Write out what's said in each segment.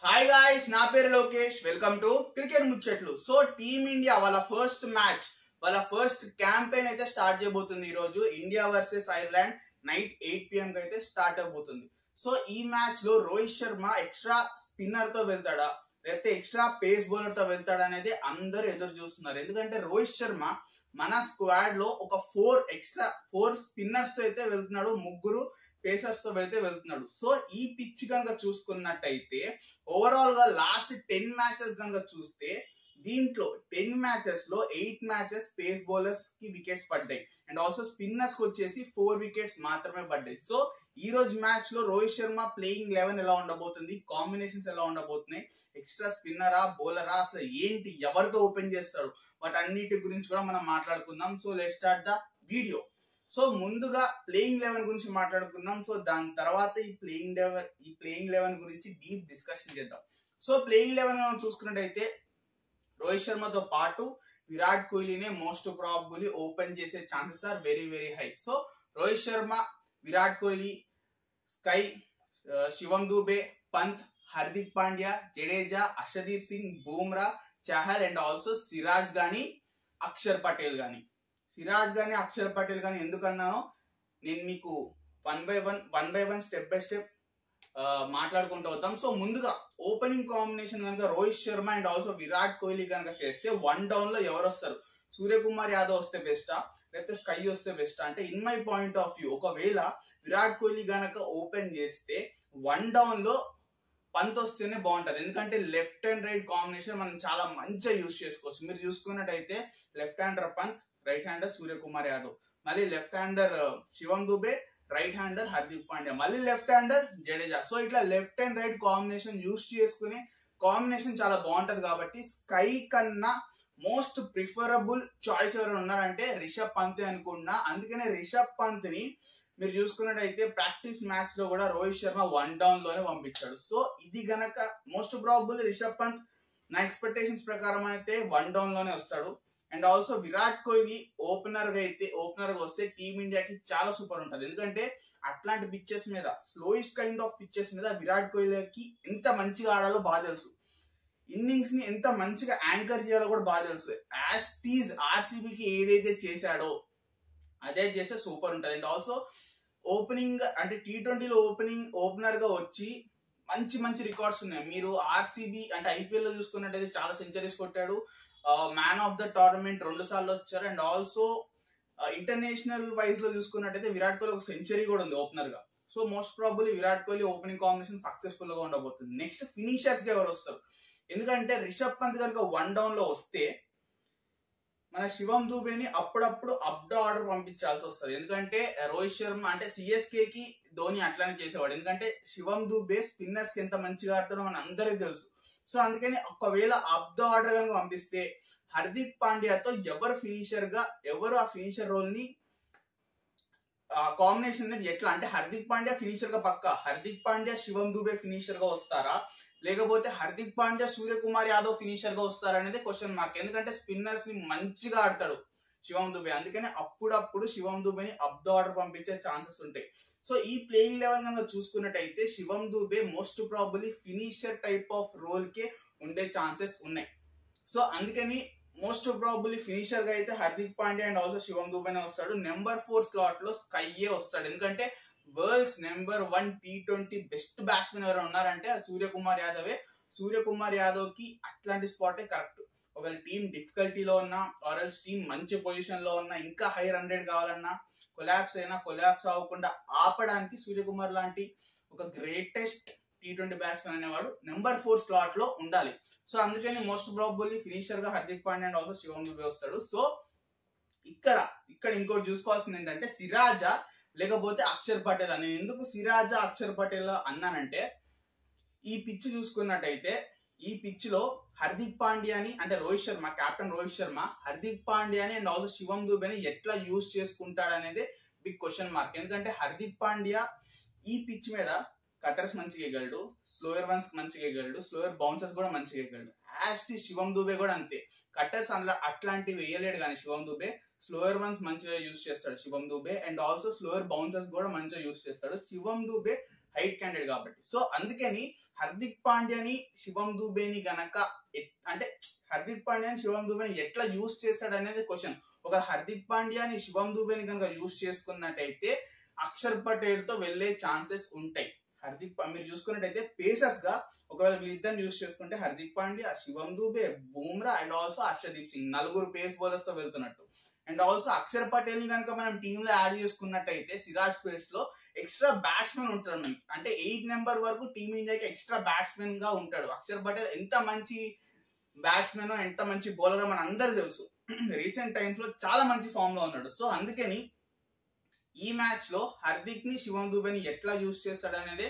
Hi guys, నా పేరు Lokesh. Welcome to cricket ముచ్చట్లు. సో టీమ్ ఇండియా వాళ్ళ ఫస్ట్ మ్యాచ్, వాళ్ళ ఫస్ట్ క్యాంపెయిన్ అయితే స్టార్ట్ చేయబోతుంది. ఈ రోజు India versus Ireland night 8 PM కి అయితే స్టార్ట్ అవబోతుంది. సో ఈ మ్యాచ్ లో రోహిత్ శర్మ ఎక్స్ట్రా స్పిన్నర్ తో వెళ్తాడా లేకపోతే ఎక్స్ట్రా పేస్ బౌలర్ తో వెళ్తాడా అనేది అందరూ ఎదురు చూస్తున్నారు. ఎందుకంటే రోహిత్ శర్మ మన స్క్వాడ్ లో ఒక 4 స్పిన్నర్స్ తో అయితే వెళ్తున్నాడు, 3 పేసర్స్ తో అయితే వెళ్తున్నాడు. సో ఈ పిచ్ కనుక చూసుకున్నట్టయితే ఓవరాల్ గా లాస్ట్ 10 మ్యాచెస్ కనుక చూస్తే దీంట్లో 10 మ్యాచెస్ లో 8 మ్యాచెస్ పేస్ బౌలర్స్ కి వికెట్స్ పడ్డాయి అండ్ ఆల్సో స్పిన్నర్స్ కి వచ్చేసి 4 వికెట్స్ మాత్రమే పడ్డాయి. సో ఈ రోజు మ్యాచ్ లో రోహిత్ శర్మ ప్లేయింగ్ 11 ఎలా ఉండబోతుంది, కాంబినేషన్స్ ఎలా ఉండబోతున్నాయి, ఎక్స్ట్రా స్పిన్నరా బౌలరా, అసలు ఏంటి, ఎవరితో ఓపెన్ చేస్తాడు, వాటన్నిటి గురించి కూడా మనం మాట్లాడుకుందాం. So let's start the video. So ముందుగా ప్లేయింగ్ 11 గురించి మాట్లాడుకుందాం. సో దాని తర్వాత ఈ ప్లేయింగ్ 11 గురించి డీప్ డిస్కషన్ చేద్దాం. సో ప్లేయింగ్ 11 చూసుకున్నట్టయితే రోహిత్ శర్మతో పాటు విరాట్ కోహ్లీనే మోస్ట్ ప్రాబబుల్లీ ఓపెన్ చేసే chances are very very high. So Rohit Sharma, Virat Kohli, SKY, Shivam Dube, Pant, Hardik Pandya, Jadeja, Harshdeep Singh, Bumrah, Chahal and also Siraj గానీ అక్షర్ పటేల్ గానీ ఎందుకన్నానో నేను మీకు one by one step by step మాట్లాడుకుంటూ వద్దాం. సో ముందుగా ఓపెనింగ్ కాంబినేషన్ కనుక రోహిత్ శర్మ అండ్ ఆల్సో విరాట్ కోహ్లీ కనుక చేస్తే 1 డౌన్ లో ఎవరు వస్తారు? సూర్యకుమార్ యాదవ్ వస్తే బెస్టా లేకపోతే స్కై వస్తే బెస్టా అంటే in my point of view ఒకవేళ విరాట్ కోహ్లీ గనక ఓపెన్ చేస్తే 1 డౌన్ లో పంత్ వస్తేనే బాగుంటది. ఎందుకంటే లెఫ్ట్ అండ్ రైట్ కాంబినేషన్ మనం చాలా మంచిగా యూజ్ చేసుకోవచ్చు. మీరు చూసుకున్నట్టయితే left hander Pant, right hander Suryakumar Yadav, మళ్ళీ లెఫ్ట్ హ్యాండర్ శివం దూబే, రైట్ హ్యాండర్ హార్దిక్ పాండ్యా, మళ్ళీ లెఫ్ట్ హ్యాండర్ జడేజా. సో ఇట్లా left and right combination use చేసుకునే కాంబినేషన్ చాలా బాగుంటది. కాబట్టి స్కై కన్నా మోస్ట్ ప్రిఫరబుల్ చాయిస్ ఎవరైనా ఉన్నారంటే రిషబ్ పంత్ అనుకున్నా. అందుకనే రిషబ్ పంత్ ని మీరు చూసుకున్నట్టయితే ప్రాక్టీస్ మ్యాచ్ లో కూడా రోహిత్ శర్మ 1 డౌన్ లోనే పంపించాడు. సో ఇది గనక మోస్ట్ ప్రాబబుల్ రిషబ్ పంత్ నా ఎక్స్పెక్టేషన్స్ ప్రకారం అయితే 1 డౌన్ లోనే వస్తాడు. And also Virat Kohli opener గా వస్తే టీమిండియాకి చాలా సూపర్ ఉంటుంది. ఎందుకంటే అట్లాంటి పిచ్చెస్ మీద, స్లోయిస్ట్ కైండ్ ఆఫ్ పిచ్చెస్ మీద విరాట్ కోహ్లీకి ఎంత మంచిగా ఆడాలో బాగా తెలుసు, ఇన్నింగ్స్ ని ఎంత మంచిగా యాంకర్ చేయాలో కూడా బాగా తెలుసు. యాజ్ టీజ్ ఆర్సీబీకి ఏదైతే చేశాడో అదే చేస్తే సూపర్ ఉంటుంది. అండ్ ఆల్సో ఓపెనింగ్ అంటే T20లో ఓపెనర్ గా వచ్చి మంచి రికార్డ్స్ ఉన్నాయి. మీరు ఆర్సీబీ అంటే ఐపీఎల్ లో చూసుకున్నట్టయితే చాలా సెంచరీస్ కొట్టాడు, మ్యాన్ ఆఫ్ ద టోర్నమెంట్ 2 సార్లు వచ్చారు. అండ్ ఆల్సో ఇంటర్నేషనల్ వైజ్ లో చూసుకున్నట్టయితే విరాట్ కోహ్లీ ఒక సెంచరీ కూడా ఉంది ఓపెనర్ గా. So most probably Virat Kohli opening combination successful గా ఉండబోతుంది. నెక్స్ట్ ఫినిషర్స్ గా ఎవరు వస్తారు? ఎందుకంటే రిషబ్ పంత్ కనుక 1 డౌన్ లో వస్తే మన శివం దూబేని అప్పుడప్పుడు అప్ ద ఆర్డర్ పంపించాల్సి వస్తుంది. ఎందుకంటే రోహిత్ శర్మ అంటే సిఎస్కే కి ధోని అట్లానే చేసేవాడు. ఎందుకంటే శివం దూబే స్పిన్నర్స్ కి ఎంత మంచిగా ఆడుతాడో మన అందరికీ తెలుసు. సో అందుకని ఒకవేళ అప్ ద ఆర్డర్ కనుక పంపిస్తే హార్దిక్ పాండ్యాతో ఎవరు ఆ ఫినిషర్ రోల్ ని కాంబినేషన్ అనేది ఎట్లా అంటే హార్దిక్ పాండ్యా ఫినిషర్ గా పక్కా, హార్దిక్ పాండ్యా శివం దూబే ఫినిషర్ గా వస్తారా లేకపోతే హార్దిక్ పాండ్యా సూర్యకుమార్ యాదవ్ ఫినిషర్ గా వస్తారా అనేది క్వశ్చన్ మార్క్. ఎందుకంటే స్పిన్నర్స్ ని మంచిగా ఆడతాడు శివం దూబే, అందుకని అప్పుడప్పుడు శివం దూబేని అప్ ద ఆర్డర్ పంపించే ఛాన్సెస్ ఉంటాయి. సో ఈ ప్లేయింగ్ 11 కనుక చూసుకున్నట్టయితే Shivam Dube most probably finisher type of role కే ఉండే ఛాన్సెస్ ఉన్నాయి. సో అందుకని మోస్ట్ ప్రాబబ్లీ ఫినిషర్ గా అయితే హార్దిక్ పాండ్యా అండ్ ఆల్సో శివం దూబేనే వస్తాడు. నెంబర్ 4 స్లాట్ లో స్కైయే వస్తాడు. ఎందుకంటే world's number 1 T20 best batsmen ఎవరు ఉన్నారంటే అది సూర్యకుమార్ యాదవే. సూర్యకుమార్ యాదవ్ కి అట్లాంటి స్పాటే కరెక్ట్. ఒకవేళ టీం డిఫికల్టీలో ఉన్నా ఆర్ఎల్స్ టీం మంచి పొజిషన్ లో ఉన్నా, ఇంకా హై రన్ రేట్ కావాలన్నా, కొలాప్స్ అవ్వకుండా ఆపడానికి సూర్యకుమార్ లాంటి ఒక గ్రేటెస్ట్ T20 బ్యాట్స్మెన్ అనేవాడు నెంబర్ 4 స్లాట్ లో ఉండాలి. సో అందుకని మోస్ట్ ప్రాబబుల్లీ ఫినిషర్ గా హార్దిక్ పాండ్యా అండ్ ఆల్సో శివం దూబే వస్తాడు. సో ఇక్కడ ఇంకోటి చూసుకోవాల్సింది ఏంటంటే సిరాజా లేకపోతే అక్షర్ పటేల్ అని. ఎందుకు సిరాజా అక్షర్ పటేల్ అన్నానంటే ఈ పిచ్ చూసుకున్నట్టయితే ఈ పిచ్ లో హార్దిక్ పాండ్యాని అంటే కెప్టెన్ రోహిత్ శర్మ హార్దిక్ పాండ్యాని అండ్ ఆల్సో శివం దూబేని ఎట్లా యూజ్ చేసుకుంటాడు అనేది బిగ్ క్వశ్చన్ మార్క్. ఎందుకంటే హార్దిక్ పాండ్యా ఈ పిచ్ మీద కట్టర్స్ మంచిగా వేయగలడు, స్లోయర్ వన్స్ మంచిగా వేయగలడు, స్లోయర్ బౌన్సర్స్ కూడా మంచిగా వేయగలడు. యాస్టి శివం దూబే కూడా అంతే, కట్టర్స్ అట్లాంటివి వేయలేడు కానీ శివం దూబే స్లోయర్ వన్స్ మంచిగా యూజ్ చేస్తాడు Shivam Dube and also slower bouncers కూడా మంచిగా యూజ్ చేస్తాడు. శివం దూబే హైట్ క్యాండిడేట్ కాబట్టి. సో అందుకని హార్దిక్ పాండ్యాని శివం దూబేని గనక అంటే హార్దిక్ పాండ్యాని శివం దూబేని ఎట్లా యూస్ చేస్తాడు అనేది క్వశ్చన్. ఒక హార్దిక్ పాండ్యాని శివం దూబేని కనుక యూస్ చేసుకున్నట్టయితే అక్షర్ పటేల్ తో వెళ్లే ఛాన్సెస్ ఉంటాయి. మీరు చూసుకున్నట్టయితే పేసర్స్ గా ఒకవేళ వీళ్ళిద్దరిని యూస్ చేసుకుంటే హార్దిక్ పాండ్యా, శివం దూబే, బూమ్రా అండ్ ఆల్సో హర్షదీప్ సింగ్ నలుగురు పేస్ బౌలర్స్ తో వెళ్తున్నట్టు. అండ్ ఆల్సో అక్షర్ పటేల్ ని కనుక మనం టీమ్ లో యాడ్ చేసుకున్నట్టయితే సిరాజ్ పేస్ లో ఎక్స్ట్రా బ్యాట్స్మెన్ ఉంటాడు మనకి. అంటే 8 నెంబర్ వరకు టీమిండియాకి ఎక్స్ట్రా బ్యాట్స్మెన్ గా ఉంటాడు. అక్షర్ పటేల్ ఎంత మంచి బ్యాట్స్మెన్ ఎంత మంచి బౌలర్ మన అందరికి తెలుసు. రీసెంట్ టైమ్స్ లో చాలా మంచి ఫామ్ లో ఉన్నాడు. సో అందుకని ఈ మ్యాచ్ లో హార్దిక్ ని శివం దూబేని ఎట్లా యూస్ చేస్తాడు అనేది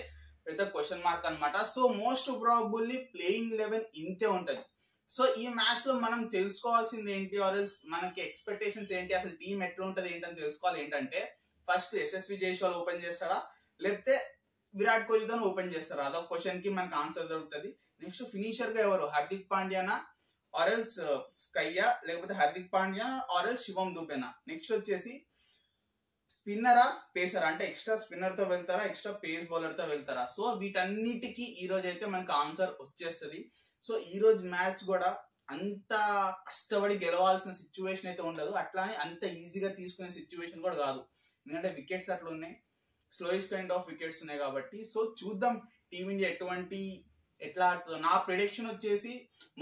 పెద్ద క్వశ్చన్ మార్క్ అనమాట. సో మోస్ట్ ప్రాబబుల్లీ ప్లేయింగ్ 11 ఇంతే ఉంటది. సో ఈ మ్యాచ్ లో మనం తెలుసుకోవాల్సింది ఏంటి, ఆర్ఎల్స్ మనకి ఎక్స్పెక్టేషన్స్ ఏంటి, అసలు టీం ఎట్లా ఉంటది ఏంటని తెలుసుకోవాలి. ఏంటంటే ఫస్ట్ యశస్వి జైస్వాల్ ఓపెన్ చేస్తాడా లేకపోతే విరాట్ కోహ్లీతో ఓపెన్ చేస్తారా, అదొక క్వశ్చన్ కి మనకి ఆన్సర్ దొరుకుతుంది. నెక్స్ట్ ఫినిషర్ గా ఎవరు, హార్దిక్ పాండ్యానా ఆర్ఎల్స్ స్కయ్యా, లేకపోతే హార్దిక్ పాండ్యా ఆర్ఎల్స్ శివం దూబేనా. నెక్స్ట్ వచ్చేసి స్పిన్నరా పేసరా, అంటే ఎక్స్ట్రా స్పిన్నర్ తో వెళ్తారా ఎక్స్ట్రా పేస్ బౌలర్ తో వెళ్తారా. సో వీటన్నిటికీ ఈ రోజు అయితే మనకి ఆన్సర్ వచ్చేస్తుంది. సో ఈ రోజు మ్యాచ్ కూడా అంత కష్టపడి గెలవాల్సిన సిచ్యువేషన్ అయితే ఉండదు, అట్లానే అంత ఈజీగా తీసుకునే సిచ్యువేషన్ కూడా కాదు. ఎందుకంటే వికెట్స్ అట్లా ఉన్నాయి, స్లోయెస్ట్ కైండ్ ఆఫ్ వికెట్స్ ఉన్నాయి కాబట్టి. సో చూద్దాం టీమిండియా ఎట్లా ఆడుతుందో. నా ప్రిడిక్షన్ వచ్చేసి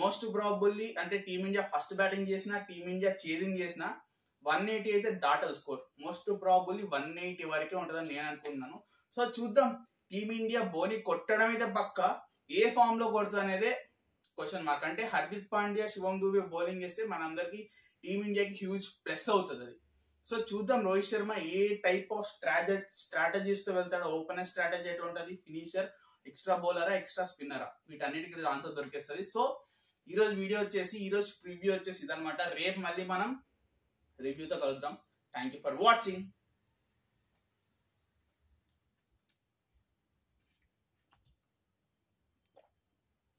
మోస్ట్ ప్రాబబుల్లీ అంటే టీమిండియా ఫస్ట్ బ్యాటింగ్ చేసినా టీమిండియా చేజింగ్ చేసినా 180 అయితే దాటదు స్కోర్. మోస్ట్ ప్రాబబుల్లీ 180 వరకే ఉంటుందని నేను అనుకుంటున్నాను. సో చూద్దాం, టీమిండియా బౌలి కొట్టడం అయితే పక్క, ఏ ఫామ్ లో కొడుతుంది అనేదే క్వశ్చన్ మార్క్. అంటే హార్దిక్ పాండ్యా శివం దూబే బౌలింగ్ చేస్తే మనందరికి టీమిండియాకి హ్యూజ్ ప్లస్ అవుతుంది అది. సో చూద్దాం రోహిత్ శర్మ ఏ టైప్ ఆఫ్ స్ట్రాటజీస్ తో వెళ్తాడో. ఓపెనర్ స్ట్రాటజీ ఎట్లా ఉంటుంది, ఫినిషర్, ఎక్స్ట్రా బౌలరా ఎక్స్ట్రా స్పిన్నరా, వీటన్నిటికీ ఆన్సర్ దొరికేస్తుంది. సో ఈ రోజు వీడియో వచ్చేసి ఈ రోజు ప్రివ్యూ వచ్చేసి ఇదనమాట. రేపు మళ్ళీ మనం రివ్యూతో కలుద్దాం. Thank you for watching.